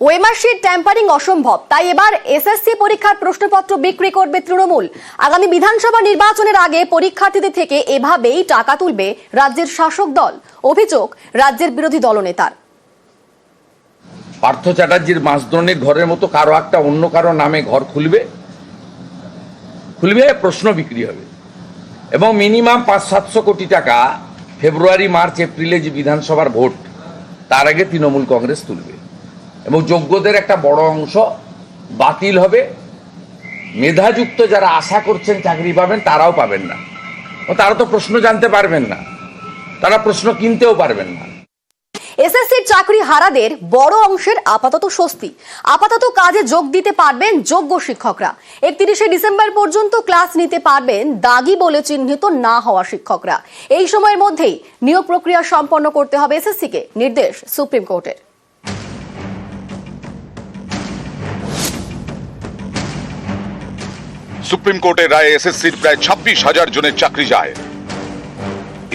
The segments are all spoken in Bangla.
ওএমআর-শিট ট্যাম্পারিং অসম্ভব, তাই এবার এসএসসি পরীক্ষার প্রশ্নপত্র বিক্রি করবে তৃণমূল। আগামী বিধানসভা নির্বাচনের আগে পরীক্ষার্থীদের থেকে এভাবেই টাকা তুলবে রাজ্যের শাসক দল। অভিযোগ রাজ্যের বিরোধী দলনেতার। পার্থ চ্যাটার্জির মাসদনের ঘরের মতো কারো একটা অন্য কারো নামে ঘর খুলবে, প্রশ্ন বিক্রি হবে এবং মিনিমাম 500-700 কোটি টাকা ফেব্রুয়ারি, মার্চ, এপ্রিলে যে বিধানসভার ভোট তার আগে তৃণমূল কংগ্রেস তুলবে এবং যোগ্যদের একটা বড় অংশ বাতিল হবে। মেধাযুক্ত যারা আশা করছেন চাকরি পাবেন তারাও পাবেন না, তারা তো প্রশ্ন জানতে পারবেন না, তারা প্রশ্ন কিনতেও পারবেন না। এসএসসির চাকরি হারাদের বড় অংশের আপাতত স্বস্তি। আপাতত কাজে যোগ দিতে পারবেন যোগ্য শিক্ষকরা। 31শে ডিসেম্বর পর্যন্ত ক্লাস নিতে পারবেন দাগি বলে চিহ্নিত না হওয়া শিক্ষকরা। এই সময়ের মধ্যেই নিয়োগ প্রক্রিয়া সম্পন্ন করতে হবে এসএসসিকে, নির্দেশ সুপ্রিম কোর্টের। সুপ্রিম কোর্টের রায়ে এসএসসির প্রায় 26,000 জনের চাকরি যায়।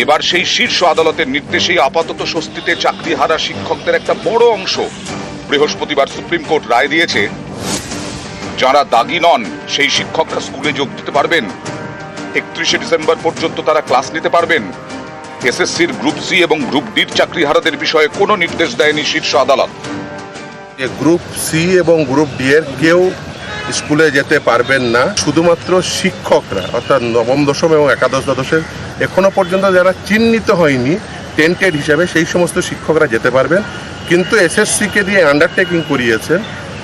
এবার সেই শীর্ষ আদালতের নির্দেশেই আপাতত স্বস্তিতে চাকরি হারা শিক্ষকদের একটা বড় অংশ। বৃহস্পতিবার সুপ্রিম কোর্ট রায় দিয়েছে, যারা দাগি নন সেই শিক্ষকরা স্কুলে যোগ দিতে পারবেন। 31শে ডিসেম্বর পর্যন্ত তারা ক্লাস নিতে পারবেন। এসএসসির গ্রুপ সি এবং গ্রুপ ডির চাকরি হারাদের বিষয়ে কোনো নির্দেশ দেয়নি শীর্ষ আদালত। গ্রুপ সি এবং গ্রুপ ডি এর কেউ স্কুলে যেতে পারবেন না, শুধুমাত্র শিক্ষকরা, অর্থাৎ নবম দশম এবং একাদশ দ্বাদশের এখনো পর্যন্ত যারা চিহ্নিত হয়নি টেন্টেড হিসাবে সেই সমস্ত শিক্ষকরা যেতে পারবেন। কিন্তু এসএসসিকে দিয়ে আন্ডারটেকিং করিয়েছেন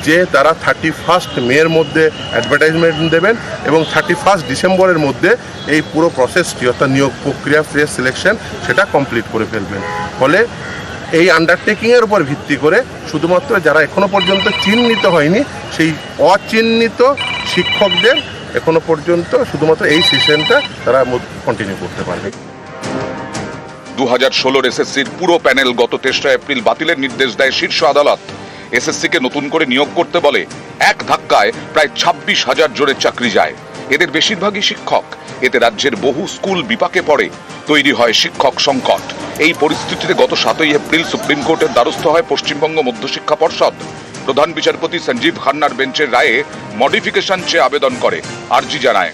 যে তারা 31 মের মধ্যে অ্যাডভার্টাইজমেন্ট দেবেন এবং 31 ডিসেম্বরের মধ্যে এই পুরো প্রসেসটি অর্থাৎ নিয়োগ প্রক্রিয়া, ফ্রেশ সিলেকশন সেটা কমপ্লিট করে ফেলবেন। ফলে এই আন্ডারটেকিংয়ের উপর ভিত্তি করে শুধুমাত্র যারা এখনো পর্যন্ত চিহ্নিত হয়নি সেই অচিহ্নিত শিক্ষকদের এখনো পর্যন্ত শুধুমাত্র এই সেশনটা তারা কন্টিনিউ করতে পারবে। 2016 এসএসসির পুরো প্যানেল গত 3রা এপ্রিল বাতিলের নির্দেশ দেয় শীর্ষ আদালত। এসএসসিকে নতুন করে নিয়োগ করতে বলে। এক ধাক্কায় প্রায় 26,000 জনের চাকরি যায়। এদের বেশিরভাগই শিক্ষক। এতে রাজ্যের বহু স্কুল বিপাকে পড়ে, তৈরি হয় শিক্ষক সংকট। এই পরিস্থিতিতে গত 7ই এপ্রিল সুপ্রিম কোর্টের দ্বারস্থ হয় পশ্চিমবঙ্গ মধ্যশিক্ষা পর্ষদ। প্রধান বিচারপতি সঞ্জীব খান্নার বেঞ্চের রায়ে মডিফিকেশন চেয়ে আবেদন করে, আর্জি জানায়।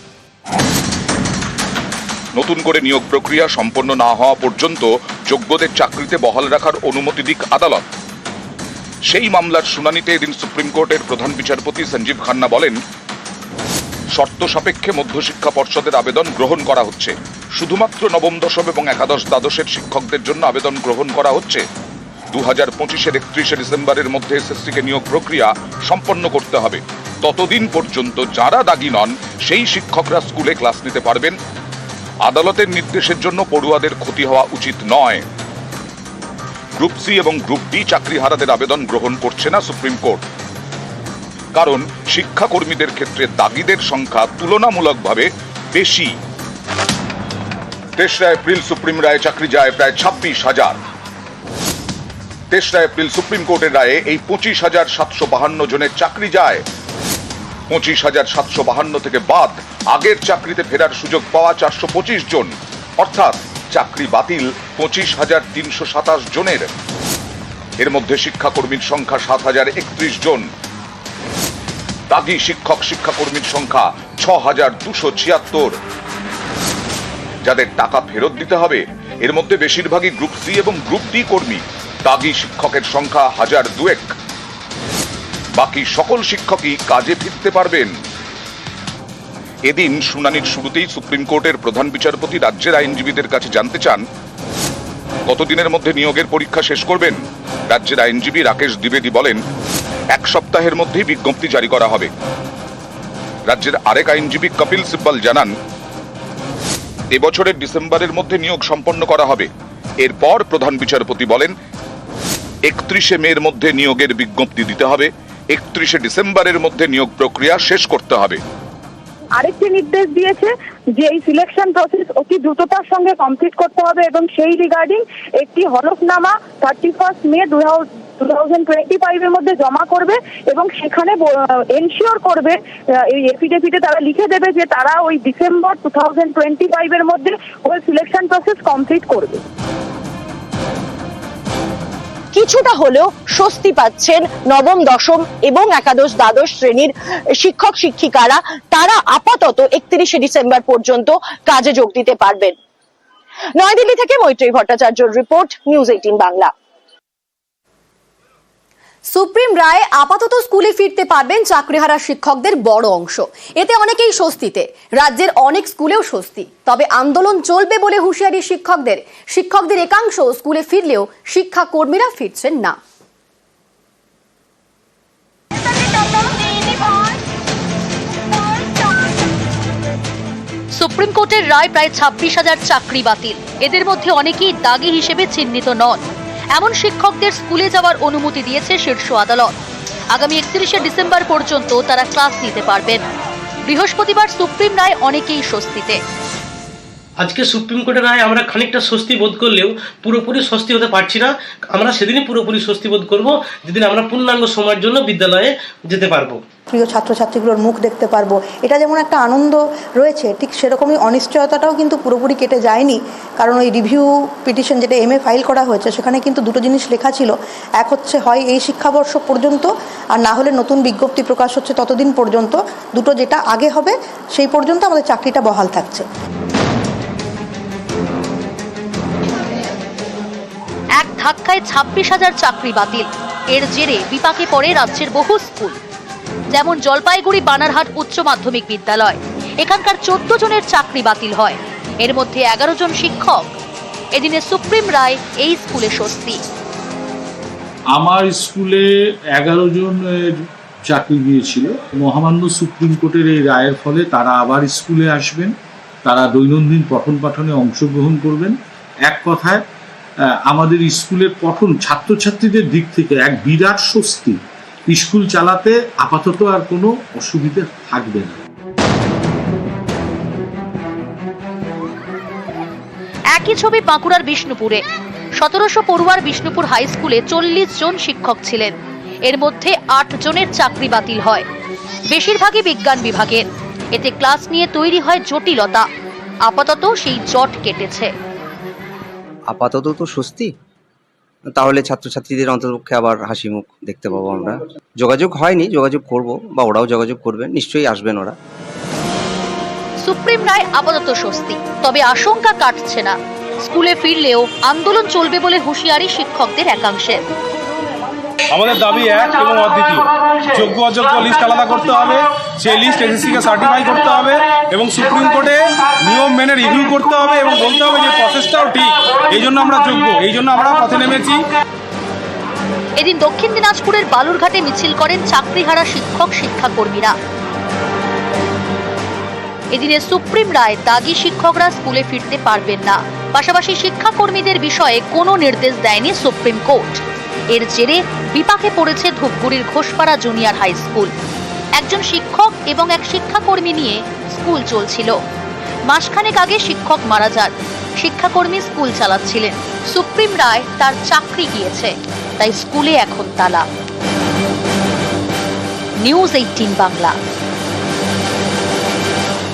নতুন করে নিয়োগ প্রক্রিয়া সম্পন্ন না হওয়া পর্যন্ত যোগ্যদের চাকরিতে বহাল রাখার অনুমতি দিক আদালত। সেই মামলার শুনানিতে এদিন সুপ্রিম কোর্টের প্রধান বিচারপতি সঞ্জীব খান্না বলেন, শর্ত সাপেক্ষে মধ্যশিক্ষা পর্ষদের আবেদন গ্রহণ করা হচ্ছে। শুধুমাত্র নবম দশম এবং একাদশ দ্বাদশের শিক্ষকদের জন্য আবেদন গ্রহণ করা হচ্ছে। 2025-এর 31শে ডিসেম্বরের মধ্যে এসএসসিকে নিয়োগ প্রক্রিয়া সম্পন্ন করতে হবে। ততদিন পর্যন্ত যারা দাগি নন সেই শিক্ষকরা স্কুলে ক্লাস নিতে পারবেন। আদালতের নির্দেশের জন্য পড়ুয়াদের ক্ষতি হওয়া উচিত নয়। গ্রুপ সি এবং গ্রুপ ডি চাকরি হারাদের আবেদন গ্রহণ করছে না সুপ্রিম কোর্ট, কারণ শিক্ষাকর্মীদের ক্ষেত্রে দাগিদের সংখ্যা তুলনামূলকভাবে বেশি। 3রা এপ্রিল সুপ্রিম রায়ে চাকরি যায় প্রায় 26,000। 3রা এপ্রিল সুপ্রিম কোর্টের রায়ে এই 25,752 জনের চাকরি যায়। 25,752 থেকে বাদ আগের চাকরিতে ফেরার সুযোগ পাওয়া 425 জন, অর্থাৎ চাকরি বাতিল 25,327 জনের। এর মধ্যে শিক্ষাকর্মীর সংখ্যা 7,031 জন। দাগি শিক্ষক শিক্ষাকর্মীর সংখ্যা 6,276। যাদের টাকা ফেরত দিতে হবে এর মধ্যে বেশিরভাগই গ্রুপ সি এবং গ্রুপ ডি কর্মী। দাগি শিক্ষকের সংখ্যা 1,002। বাকি সকল শিক্ষকই কাজে ফিরতে পারবেন। এদিন শুনানির শুরুতেই সুপ্রিম কোর্টের প্রধান বিচারপতি রাজ্যের আইনজীবীদের কাছে জানতে চান, কতদিনের মধ্যে নিয়োগের পরীক্ষা শেষ করবেন। রাজ্যের আইনজীবী রাকেশ দ্বিবেদী বলেন, 1 সপ্তাহের মধ্যেই বিজ্ঞপ্তি জারি করা হবে। রাজ্যের আরেক আইনজীবী কপিল সিব্বল জানান, এবছরের ডিসেম্বরের মধ্যে নিয়োগ সম্পন্ন করা হবে। এরপর প্রধান বিচারপতি বলেন, 31শে মের মধ্যে নিয়োগের বিজ্ঞপ্তি দিতে হবে। 31শে ডিসেম্বরের মধ্যে নিয়োগ প্রক্রিয়া শেষ করতে হবে। আরেকটি নির্দেশ দিয়েছে যে এই সিলেকশন প্রসেস অতি দ্রুততার সঙ্গে কমপ্লিট করতে হবে এবং সেই রিগার্ডিং একটি হলফনামা 31 মে 2025 এর মধ্যে জমা করবে এবং সেখানে এনশিওর করবে, এই এফিডেভিটে তারা লিখে দেবে যে তারা ওই ডিসেম্বর 2025 এর মধ্যে ওই সিলেকশন প্রসেস কমপ্লিট করবে। কিছুটা হলেও স্বস্তি পাচ্ছেন নবম, দশম এবং একাদশ, দ্বাদশ শ্রেণীর শিক্ষক শিক্ষিকারা। তারা আপাতত 31শে ডিসেম্বর পর্যন্ত কাজে যোগ দিতে পারবেন। নয়াদিল্লি থেকে মৈত্রী ভট্টাচার্যর রিপোর্ট, নিউজ 18 বাংলা। সুপ্রিম রায়ে আপাতত স্কুলে ফিরতে পারবেন চাকরিহারা শিক্ষকদের বড় অংশ। এতে অনেকেই স্বস্তিতে, রাজ্যের অনেক স্কুলেও স্বস্তি। তবে আন্দোলন চলবে বলে হুঁশিয়ারি শিক্ষকদের একাংশ স্কুলে ফিরলেও শিক্ষা কর্মীরা ফিরছেন না। সুপ্রিম কোর্টের রায় প্রায় 26,000 চাকরি বাতিল। এদের মধ্যে অনেকেই দাগি হিসেবে চিহ্নিত নন। এমন শিক্ষকদের স্কুলে যাওয়ার অনুমতি দিয়েছে শীর্ষ আদালত। আগামী 31শে ডিসেম্বর পর্যন্ত তারা ক্লাস নিতে পারবেন। বৃহস্পতিবার সুপ্রিম রায় অনেকেই স্বস্তিতে। আজকে সুপ্রিম কোর্টের রায় আমরা খানিকটা স্বস্তি বোধ করলেও পুরোপুরি স্বস্তি হতে পারছি না। আমরা সেদিনই পুরোপুরি স্বস্তি বোধ করব যেদিন আমরা পূর্ণাঙ্গ সময়ের জন্য বিদ্যালয়ে যেতে পারবো, প্রিয় ছাত্রছাত্রীগুলোর মুখ দেখতে পারবো। এটা যেমন একটা আনন্দ রয়েছে, ঠিক সেরকমই অনিশ্চয়তাটাও কিন্তু পুরোপুরি কেটে যায়নি। কারণ ওই রিভিউ পিটিশন যেটা MA ফাইল করা হয়েছে, সেখানে কিন্তু দুটো জিনিস লেখা ছিল। এক হচ্ছে হয় এই শিক্ষাবর্ষ পর্যন্ত, আর না হলে নতুন বিজ্ঞপ্তি প্রকাশ হচ্ছে ততদিন পর্যন্ত। দুটো যেটা আগে হবে সেই পর্যন্ত আমাদের চাকরিটা বহাল থাকছে। এক ধাক্কায় 26,000 চাকরি বাতিল। এর জেরে বিপাকে পড়ে রাজ্যের বহু স্কুল, যেমন জলপাইগুড়ি বানারহাট উচ্চ মাধ্যমিক বিদ্যালয়। এখানকার 14 জনের চাকরি বাতিল হয়, এর মধ্যে 11 জন শিক্ষক। এদিনে সুপ্রিম রায় এই স্কুলে স্বস্তি। আমার স্কুলে 11 জনের চাকরি গিয়েছিল। মহামান্য সুপ্রিম কোর্টের এই রায়ের ফলে তারা আবার স্কুলে আসবেন, তারা দৈনন্দিন পঠন পাঠনে অংশগ্রহণ করবেন। এক কথায় আমাদের স্কুলের পঠন ছাত্রছাত্রীদের দিক থেকে এক বিরাট স্বস্তি। স্কুল চালাতে আপাতত আর কোনো অসুবিধা থাকবে না। একই ছবি বাঁকুড়ার বিষ্ণুপুরে। 1700 পড়ুয়ার বিষ্ণুপুর হাই স্কুলে 40 জন শিক্ষক ছিলেন। এর মধ্যে 8 জনের চাকরি বাতিল হয়, বেশিরভাগই বিজ্ঞান বিভাগের। এতে ক্লাস নিয়ে তৈরি হয় জটিলতা। আপাতত সেই জট কেটেছে। আপাতত তো স্বস্তি, তাহলে ছাত্রছাত্রীদের অন্ততপক্ষে আবার হাসি মুখ দেখতে পাবো আমরা। যোগাযোগ হয়নি, যোগাযোগ করব, বা ওরাও যোগাযোগ করবেন, নিশ্চয়ই আসবেন ওরা। সুপ্রিম রায় আপাতত স্বস্তি, তবে আশঙ্কা কাটছে না। স্কুলে ফিরলেও আন্দোলন চলবে বলে হুঁশিয়ারি শিক্ষকদের একাংশের। আমাদের দাবি এক এবং অদ্বিতীয়, যোগ্য অযোগ্য লিস্ট আলাদা করতে হবে, সেই লিস্ট এসএসসিকে সার্টিফাই করতে হবে এবং সুপ্রিম কোর্টে নিয়ম মেনে রিভিউ করতে হবে এবং বলতে হবে যে প্রসেসটাও ঠিক। এই জন্য আমরা যোগ্য, এই জন্য আমরা পথে নেমেছি। এদিন দক্ষিণ দিনাজপুরের বালুরঘাটে মিছিল করেন চাকরিহারা শিক্ষক শিক্ষাকর্মীরা। এদিনে সুপ্রিম রায় দাগি শিক্ষকরা স্কুলে ফিরতে পারবেন না। পাশাপাশি শিক্ষাকর্মীদের বিষয়ে কোনো নির্দেশ দেয়নি সুপ্রিম কোর্ট। এর জেরে বিপাকে পড়েছে ধূপগুড়ির ঘোষপাড়া জুনিয়র হাই স্কুল। একজন শিক্ষক এবং এক শিক্ষাকর্মী নিয়ে স্কুল চলছিল। মাসখানেক আগে শিক্ষক মারা যান, শিক্ষাকর্মী স্কুল চালাচ্ছিলেন। সুপ্রিম রায় তার চাকরি গিয়েছে, তাই স্কুলে এখন তালা। নিউজ 18 বাংলা।